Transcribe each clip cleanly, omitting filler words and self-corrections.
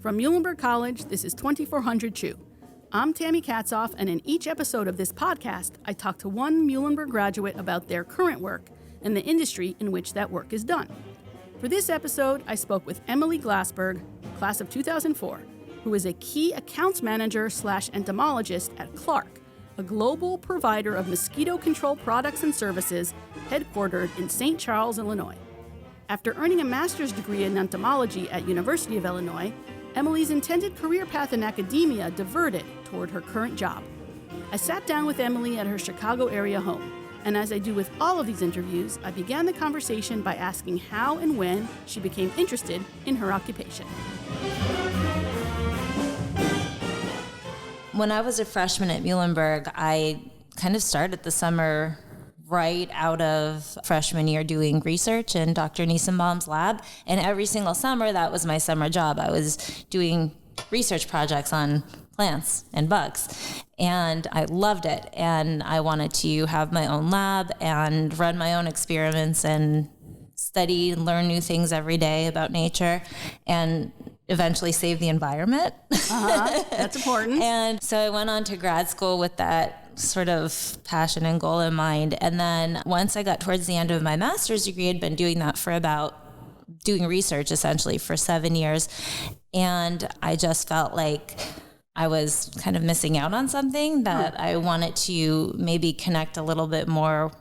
From Muhlenberg College, this is 2400 Chew. I'm Tammy Katzoff, and in each episode of this podcast, I talk to one Muhlenberg graduate about their current work and the industry in which that work is done. For this episode, I spoke with Emily Glasberg, class of 2004, who is a key accounts manager / entomologist at Clarke, a global provider of mosquito control products and services headquartered in St. Charles, Illinois. After earning a master's degree in entomology at University of Illinois, Emily's intended career path in academia diverted toward her current job. I sat down with Emily at her Chicago area home, and as I do with all of these interviews, I began the conversation by asking how and when she became interested in her occupation. When I was a freshman at Muhlenberg, I kind of started the summer right out of freshman year doing research in Dr. Niesenbaum's lab. And every single summer, that was my summer job. I was doing research projects on plants and bugs. And I loved it. And I wanted to have my own lab and run my own experiments and study and learn new things every day about nature and eventually save the environment. That's important. And so I went on to grad school with that sort of passion and goal in mind. And then once I got towards the end of my master's degree, I'd been doing that for doing research essentially for 7 years. And I just felt like I was kind of missing out on something that I wanted to maybe connect a little bit more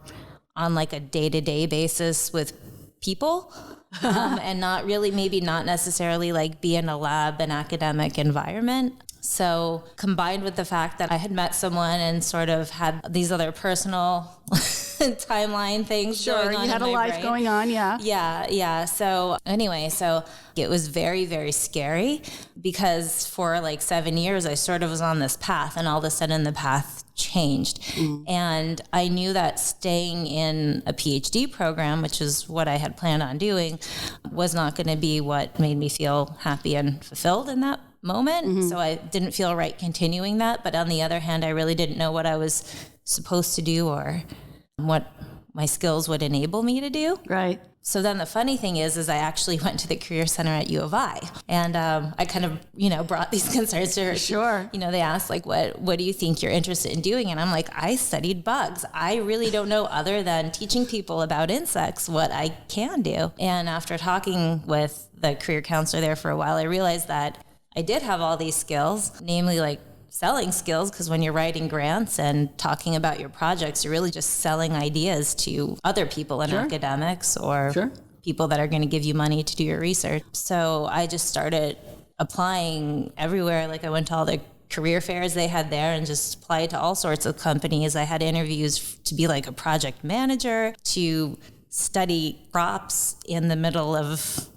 on like a day-to-day basis with people. And not necessarily like be in a lab and academic environment. So combined with the fact that I had met someone and sort of had these other personal timeline things going on. You had a life going on, yeah. Yeah. So anyway, it was very, very scary because for like 7 years, I sort of was on this path and all of a sudden the path changed. And I knew that staying in a PhD program, which is what I had planned on doing, was not going to be what made me feel happy and fulfilled in that moment. So I didn't feel right continuing that. But on the other hand, I really didn't know what I was supposed to do or what my skills would enable me to do. Right. So then the funny thing is I actually went to the Career Center at U of I. And I kind of, brought these concerns to her. Sure. They asked, like, what do you think you're interested in doing? And I'm like, I studied bugs. I really don't know other than teaching people about insects what I can do. And after talking with the career counselor there for a while, I realized that I did have all these skills, namely like selling skills, because when you're writing grants and talking about your projects, you're really just selling ideas to other people in academics or people that are going to give you money to do your research. So I just started applying everywhere. Like I went to all the career fairs they had there and just applied to all sorts of companies. I had interviews to be like a project manager, to study crops in the middle of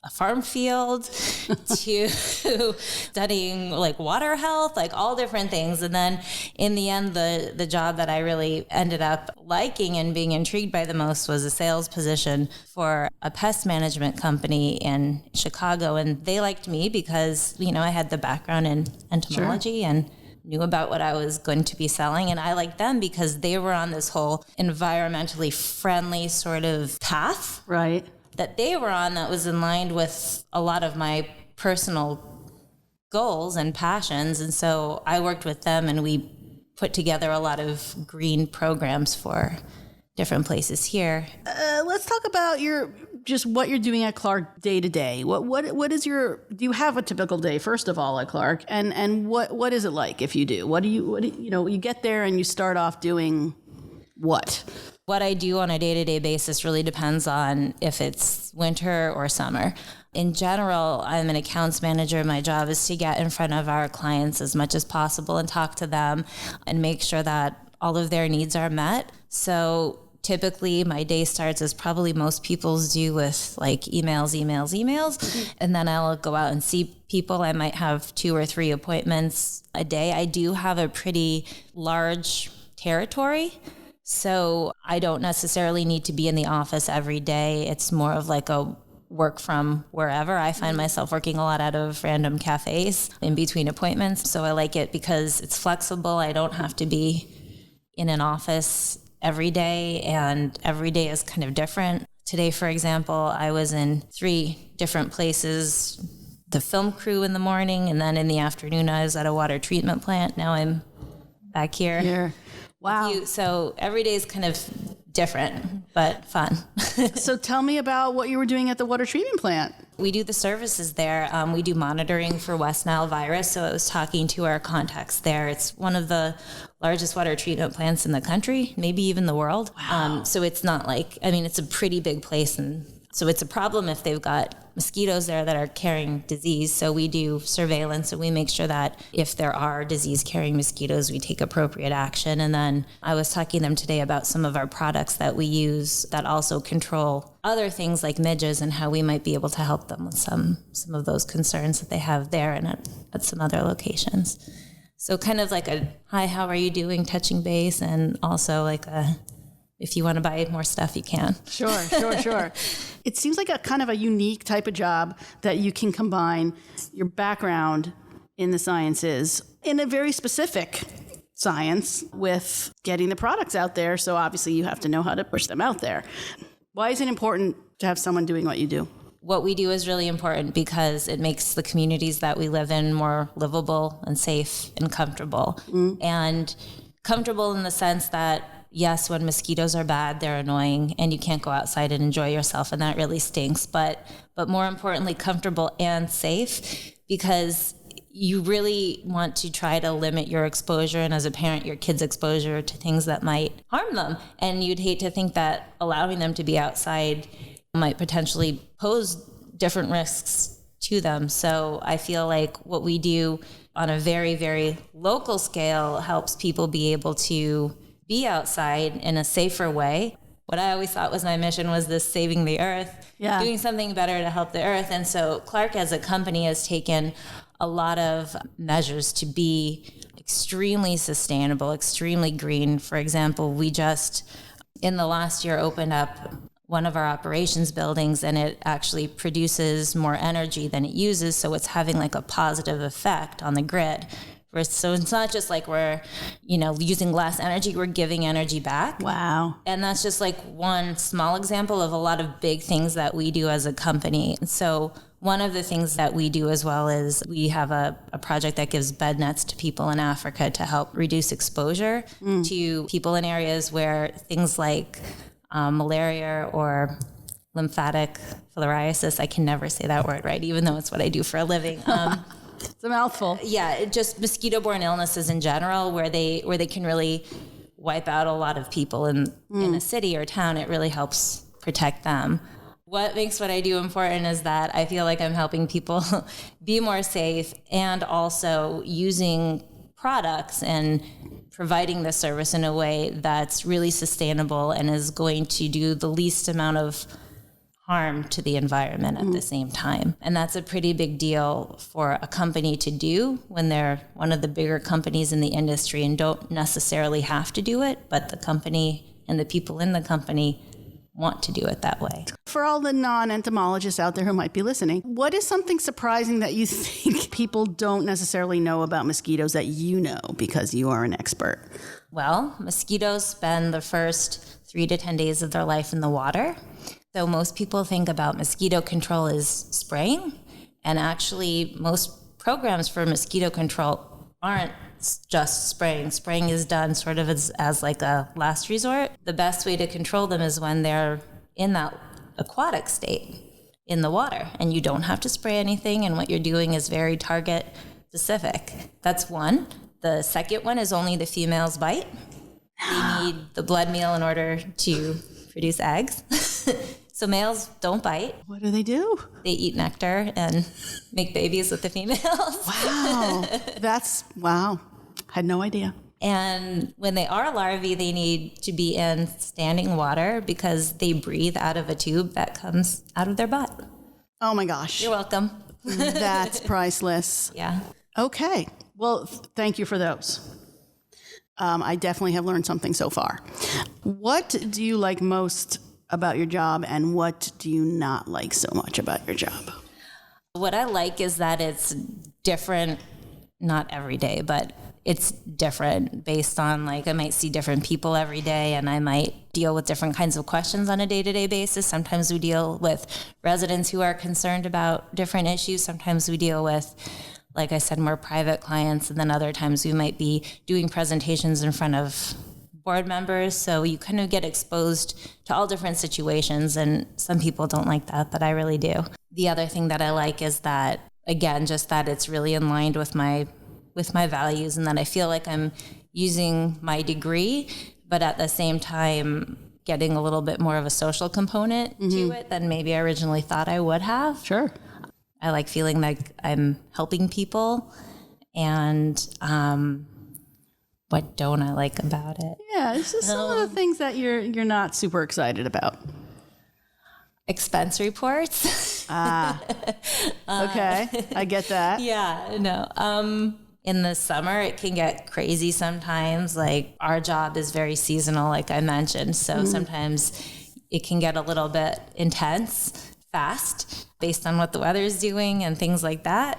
a farm field, to studying like water health, like all different things. And then in the end, the job that I really ended up liking and being intrigued by the most was a sales position for a pest management company in Chicago. And they liked me because, I had the background in entomology and knew about what I was going to be selling. And I liked them because they were on this whole environmentally friendly sort of path. Right. That they were on that was in line with a lot of my personal goals and passions. And so I worked with them and we put together a lot of green programs for different places here. Let's talk about what you're doing at Clarke day to day. What is do you have a typical day, first of all, at Clarke? And what is it like if you do? You get there and you start off doing what? What I do on a day-to-day basis really depends on if it's winter or summer. In general, I'm an accounts manager. My job is to get in front of our clients as much as possible and talk to them and make sure that all of their needs are met. So typically my day starts as probably most people's do with like emails. And then I'll go out and see people. I might have 2 or 3 appointments a day. I do have a pretty large territory. So I don't necessarily need to be in the office every day. It's more of like a work from wherever. I find myself working a lot out of random cafes in between appointments. So I like it because it's flexible. I don't have to be in an office every day, and every day is kind of different. Today, for example, I was in 3 different places the film crew in the morning, and then in the afternoon I was at a water treatment plant. Now I'm back here. Wow. So every day is kind of different, but fun. So tell me about what you were doing at the water treatment plant. We do the services there. We do monitoring for West Nile virus. So I was talking to our contacts there. It's one of the largest water treatment plants in the country, maybe even the world. Wow. So it's not like, it's a pretty big place. And so it's a problem if they've got mosquitoes there that are carrying disease. So we do surveillance, and we make sure that if there are disease-carrying mosquitoes, we take appropriate action. And then I was talking to them today about some of our products that we use that also control other things like midges, and how we might be able to help them with some of those concerns that they have there and at some other locations. So kind of like a, hi, how are you doing, touching base, and also like a, if you want to buy more stuff, you can. Sure. It seems like a kind of a unique type of job that you can combine your background in the sciences in a very specific science with getting the products out there. So obviously you have to know how to push them out there. Why is it important to have someone doing what you do? What we do is really important because it makes the communities that we live in more livable and safe and comfortable. And comfortable in the sense that, yes, when mosquitoes are bad, they're annoying and you can't go outside and enjoy yourself, and that really stinks. But more importantly, comfortable and safe, because you really want to try to limit your exposure, and as a parent, your kids' exposure to things that might harm them. And you'd hate to think that allowing them to be outside might potentially pose different risks to them. So I feel like what we do on a very, very local scale helps people be able to be outside in a safer way. What I always thought was my mission was this saving the earth, doing something better to help the earth. And so Clarke as a company has taken a lot of measures to be extremely sustainable, extremely green. For example, we just, in the last year, opened up one of our operations buildings, and it actually produces more energy than it uses. So it's having like a positive effect on the grid. So it's not just like we're, using less energy, we're giving energy back. Wow. And that's just like one small example of a lot of big things that we do as a company. So one of the things that we do as well is we have a project that gives bed nets to people in Africa to help reduce exposure to people in areas where things like malaria or lymphatic filariasis, I can never say that word right, even though it's what I do for a living. It's a mouthful. Yeah, just mosquito-borne illnesses in general, where they can really wipe out a lot of people in a city or town. It really helps protect them. What makes what I do important is that I feel like I'm helping people be more safe, and also using products and providing the service in a way that's really sustainable and is going to do the least amount of harm to the environment at the same time. And that's a pretty big deal for a company to do when they're one of the bigger companies in the industry and don't necessarily have to do it, but the company and the people in the company want to do it that way. For all the non-entomologists out there who might be listening, what is something surprising that you think people don't necessarily know about mosquitoes that you know because you are an expert? Well, mosquitoes spend the first 3 to 10 days of their life in the water. So most people think about mosquito control as spraying, and actually most programs for mosquito control aren't just spraying. Spraying is done sort of as like a last resort. The best way to control them is when they're in that aquatic state in the water, and you don't have to spray anything, and what you're doing is very target specific. That's one. The second one is only the females bite. They need the blood meal in order to produce eggs. So males don't bite. What do? They eat nectar and make babies with the females. Wow. Had no idea. And when they are larvae, they need to be in standing water because they breathe out of a tube that comes out of their butt. Oh my gosh. You're welcome. That's priceless. Yeah. Okay. Well, thank you for those. I definitely have learned something so far. What do you like most about your job, and what do you not like so much about your job? What I like is that it's different, not every day, but it's different based on like, I might see different people every day and I might deal with different kinds of questions on a day-to-day basis. Sometimes we deal with residents who are concerned about different issues. Sometimes we deal with, like I said, more private clients. And then other times we might be doing presentations in front of board members. So you kind of get exposed to all different situations. And some people don't like that, but I really do. The other thing that I like is that, again, just that it's really in line with my values, and that I feel like I'm using my degree, but at the same time getting a little bit more of a social component to it than maybe I originally thought I would have. Sure. I like feeling like I'm helping people. And what don't I like about it? Yeah, it's just some of the things that you're not super excited about. Expense reports. Okay, I get that. Yeah, no. In the summer, it can get crazy sometimes. Like our job is very seasonal, like I mentioned. So sometimes it can get a little bit intense, fast, based on what the weather is doing and things like that.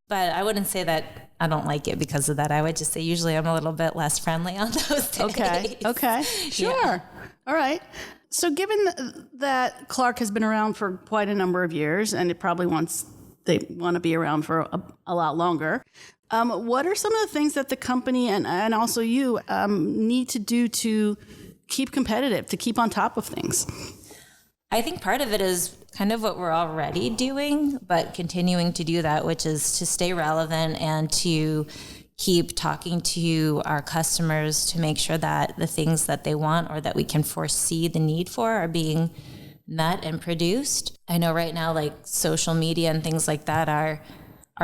But I wouldn't say that I don't like it because of that. I would just say usually I'm a little bit less friendly on those days. Okay, sure. Yeah. All right. So given that Clarke has been around for quite a number of years, and it probably they want to be around for a lot longer, what are some of the things that the company and also you need to do to keep competitive, to keep on top of things? I think part of it is kind of what we're already doing, but continuing to do that, which is to stay relevant and to keep talking to our customers to make sure that the things that they want or that we can foresee the need for are being met and produced. I know right now, like social media and things like that are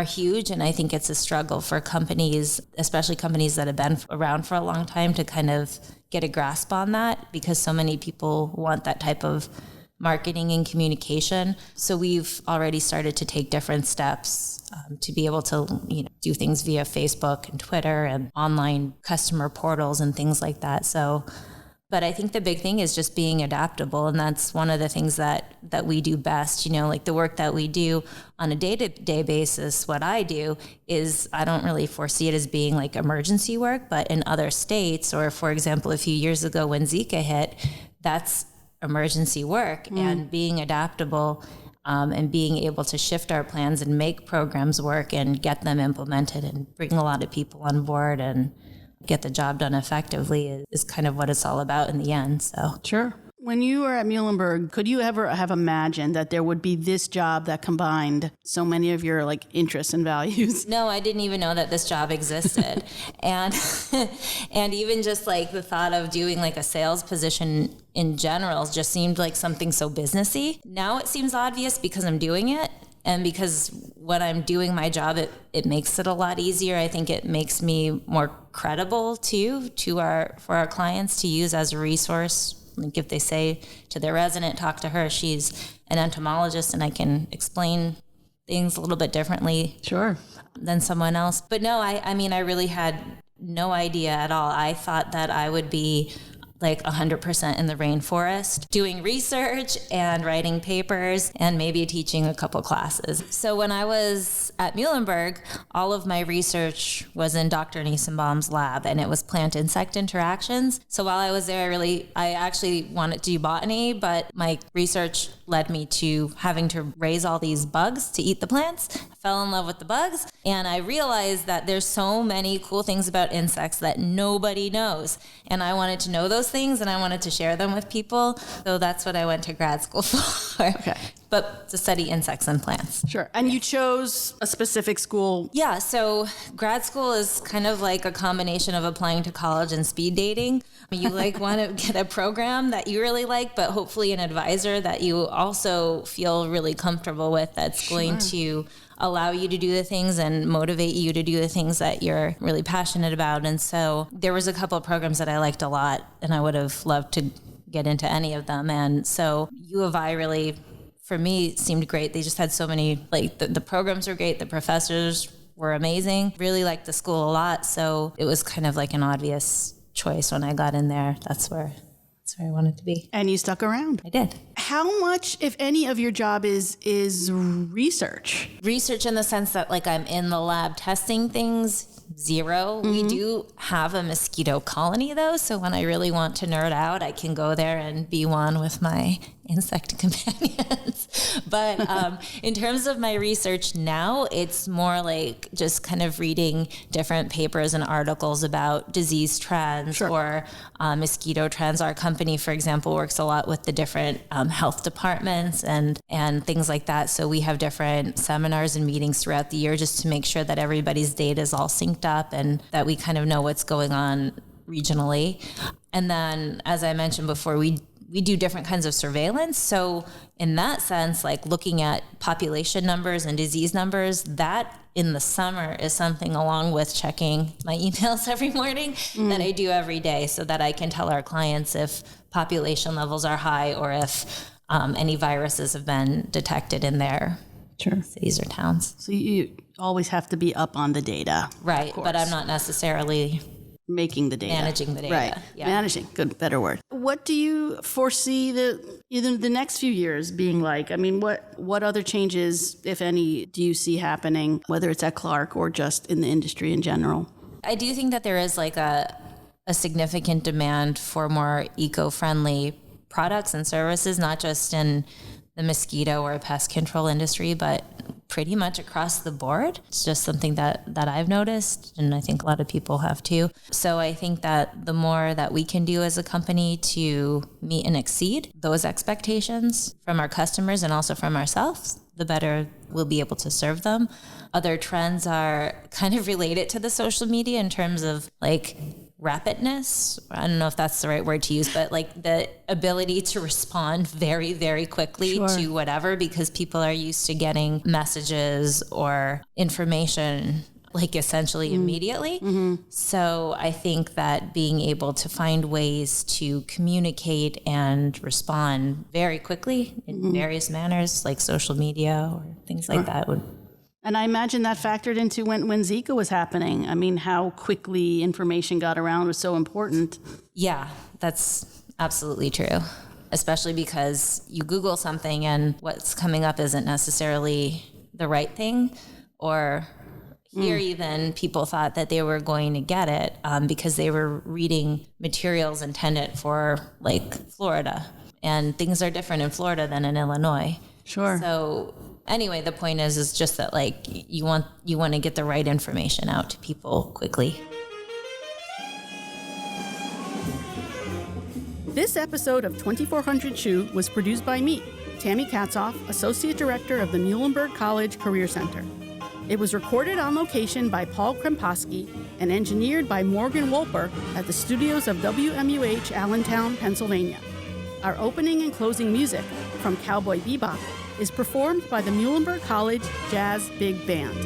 huge. And I think it's a struggle for companies, especially companies that have been around for a long time, to kind of get a grasp on that, because so many people want that type of marketing and communication. So we've already started to take different steps to be able to, do things via Facebook and Twitter and online customer portals and things like that. So, but I think the big thing is just being adaptable. And that's one of the things that we do best, like the work that we do on a day-to-day basis. What I do is I don't really foresee it as being like emergency work, but in other states, or for example, a few years ago when Zika hit, that's emergency work. And being adaptable and being able to shift our plans and make programs work and get them implemented and bring a lot of people on board and get the job done effectively is kind of what it's all about in the end. So sure. When you were at Muhlenberg, could you ever have imagined that there would be this job that combined so many of your interests and values? No, I didn't even know that this job existed. and even just the thought of doing a sales position in general just seemed like something so businessy. Now it seems obvious because I'm doing it. And because when I'm doing my job, it makes it a lot easier. I think it makes me more credible too for our clients to use as a resource. Like if they say to their resident, talk to her, she's an entomologist, and I can explain things a little bit differently than someone else. But no, I really had no idea at all. I thought that I would be 100% in the rainforest, doing research and writing papers and maybe teaching a couple classes. So when I was at Muhlenberg, all of my research was in Dr. Niesenbaum's lab, and it was plant-insect interactions. So while I was there, I actually wanted to do botany, but my research led me to having to raise all these bugs to eat the plants. I fell in love with the bugs, and I realized that there's so many cool things about insects that nobody knows. And I wanted to know those things, and I wanted to share them with people. So that's what I went to grad school for. Okay. But to study insects and plants. Sure. And you chose a specific school? Yeah. So grad school is kind of like a combination of applying to college and speed dating. You want to get a program that you really like, but hopefully an advisor that you also feel really comfortable with, that's going to allow you to do the things and motivate you to do the things that you're really passionate about. And so there was a couple of programs that I liked a lot, and I would have loved to get into any of them. And so U of I really, for me, seemed great. They just had so many, the programs were great. The professors were amazing. Really liked the school a lot. So it was kind of an obvious choice when I got in there. That's where I wanted to be. And you stuck around. I did. How much, if any, of your job is research? Research in the sense that I'm in the lab testing things? zero. We do have a mosquito colony though. So when I really want to nerd out, I can go there and be one with my insect companions. But in terms of my research now, it's more like just kind of reading different papers and articles about disease trends or mosquito trends. Our company, for example, works a lot with the different health departments and things like that. So we have different seminars and meetings throughout the year just to make sure that everybody's data is all synced up and that we kind of know what's going on regionally. And then, as I mentioned before, we do different kinds of surveillance. So in that sense, like looking at population numbers and disease numbers, that in the summer is something along with checking my emails every morning that I do every day so that I can tell our clients if population levels are high or if any viruses have been detected in their cities or towns. So you always have to be up on the data. Right, but I'm not necessarily making the data. Managing the data. Right. Yeah. Managing. Good, better word. What do you foresee the next few years being like? I mean, what other changes, if any, do you see happening, whether it's at Clarke or just in the industry in general? I do think that there is like a significant demand for more eco-friendly products and services, not just in the mosquito or pest control industry, but pretty much across the board. It's just something that I've noticed, and I think a lot of people have too. So I think that the more that we can do as a company to meet and exceed those expectations from our customers and also from ourselves, the better we'll be able to serve them. Other trends are kind of related to the social media in terms of like rapidness. I don't know if that's the right word to use, but like the ability to respond very, very quickly to whatever, because people are used to getting messages or information like essentially immediately. So I think that being able to find ways to communicate and respond very quickly in various manners, like social media or things like that would. And I imagine that factored into when Zika was happening. I mean, how quickly information got around was so important. Yeah, that's absolutely true. Especially because you Google something and what's coming up isn't necessarily the right thing. Or here even people thought that they were going to get it because they were reading materials intended for like Florida. And things are different in Florida than in Illinois. Sure. So anyway, the point is just that like you want to get the right information out to people quickly. This episode of 2400 Chew was produced by me, Tammy Katzoff, Associate Director of the Muhlenberg College Career Center. It was recorded on location by Paul Kremposki and engineered by Morgan Wolper at the studios of WMUH Allentown, Pennsylvania. Our opening and closing music, from Cowboy Bebop, is performed by the Muhlenberg College Jazz Big Band.